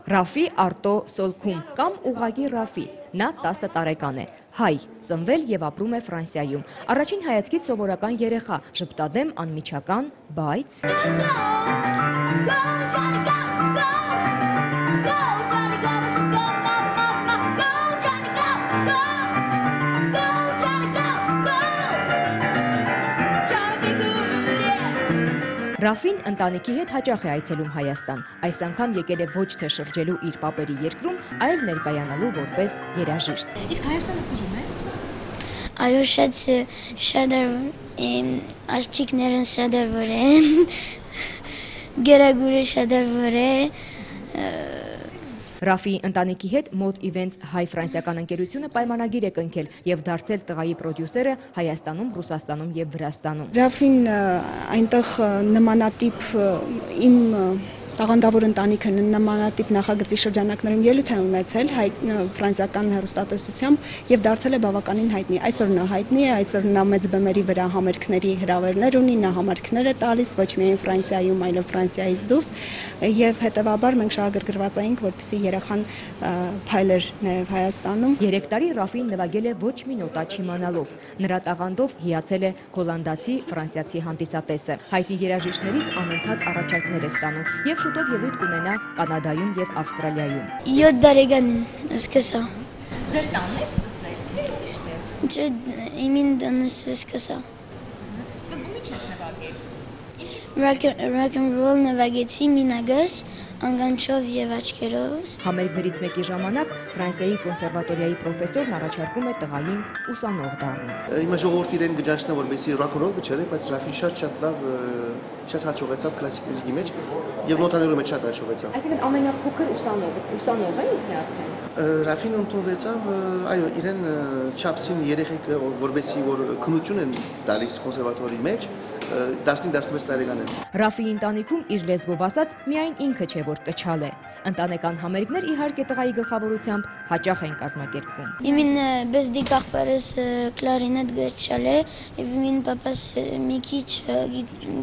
Ռաֆի Արտո Սոլքում կամ ուղղակի Ռաֆի, նա 10 տարեկան է, հայ, ծնվել և ապրում է Ֆրանսիայում, առաջին հայացքից սովորական երեխա, ժպտադեմ, անմիջական, բայց... Ռաֆին ընտանիքի հետ հաճախ է այցելում Հայաստան, այս անգամ եկել է ոչ թե շրջելու իր պապերի երկրում, այլ ներկայանալու որպես երաժիշտ։ Իսկ Հայաստանը սիրում ես? Այո, շատ աղջիկներն շատավոր են, գերագուրը շատավոր է։ Ռաֆիի ընտանիքի հետ մոտ իվենց հայ-ֆրանսիական ընկերությունը պայմանագիր է կնքել և դարձել տղայի պրոդյուսերը Հայաստանում, Ռուսաստանում և Վրաստանում։ Ռաֆին այնտեղ նմանատիպ իմ տաղանդավոր ընտանիքը նմանատիպ նախագծի շրջանակներում ելույթ է ունեցել ֆրանսիական հեռուստատեսությամբ և դարձել է բավականին հայտնի։ Այսօր նա հայտնի է, այսօր նա մեծ բեմերի վրա համերգների հրավերներ ունի, նա համերգներ է տալիս ոչ միայն Ֆրանսիայում, այլև Ֆրանսիայից դուրս, և հետևաբար մենք շահագրգռված էինք, որպեսզի երեխան փայլեր նաև Հայաստանում։ 3 տարի Ռաֆին նվագել է ոչ մի նոտա չիմանալով։ Նրա տաղանդով հիացել է հոլանդացի, ֆրանսիացի հանդիսատեսը։ Հայտնի երաժիշտներից անընդհատ առաջարկներ է ստանում և շուտով ելույթ կունենա Կանադայում և Ավստրալիայում։ 7 տարեկանին սկսա։ Ձեր տանն է սկսել, թե ուրիշտեղ։ Չէ, իմին տանս սկսա։ Սկզբում ինչ ես նվագել։ Rock and roll նվագեցի մինագս, անգանչով և աչքերով։ Համերգներից մեկի ժամանակ Ֆրանսիայի կոնսերվատորիայի պրոֆեսորն առաջարկում է տղային ուսանող դառնալ։ Հիմա ժողովուրդը իրեն կճանչնա, որպեսզի rock and roll գչերը, բայց Ռաֆին շատ լավ, շատ հաջողեցավ կլասիկ մյուզիկի մեջ և նոտաներում էլ շատ հաջողեցավ։ Այսինքն ամենափոքր ուսանող է ինքն արդեն։ Ռաֆին ընդունվեցավ, այո, իրեն չափսին երեխեք, որպեսզի որ քնություն են տալիս կոնսերվատորի մեջ, 15-16 տարեկան են։ Ռաֆիի ընտանիքում իր լեզվով ասած միայն ինքը չէ, որ կչալ է։ Ընտանեկան համերգներ իհարկե տղայի գլխավորությամբ հաճախ են կազմակերպվում։ Իմին բեզդի կախպարս կլարինետ գչալ է, և իմին պապաս մի քիչ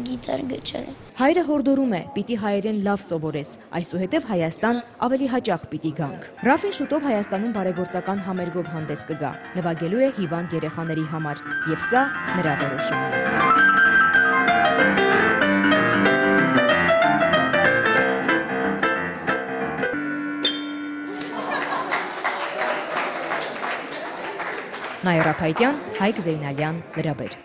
գիտար գչալ է։ Հայրը հորդորում է, պիտի հայերեն լավ սովորես, այսուհետև Հայաստան ավելի հաճախ պիտի գանք։ Ռաֆին շուտով Հայաստանում բարեգործական համերգով հանդես կգա, նվագելու է հիվանդ երեխաների համար, և սա նրա որոշումն է։ Նաիրա Փայտյան, Հայկ Զեյնալյան, Լրաբեր։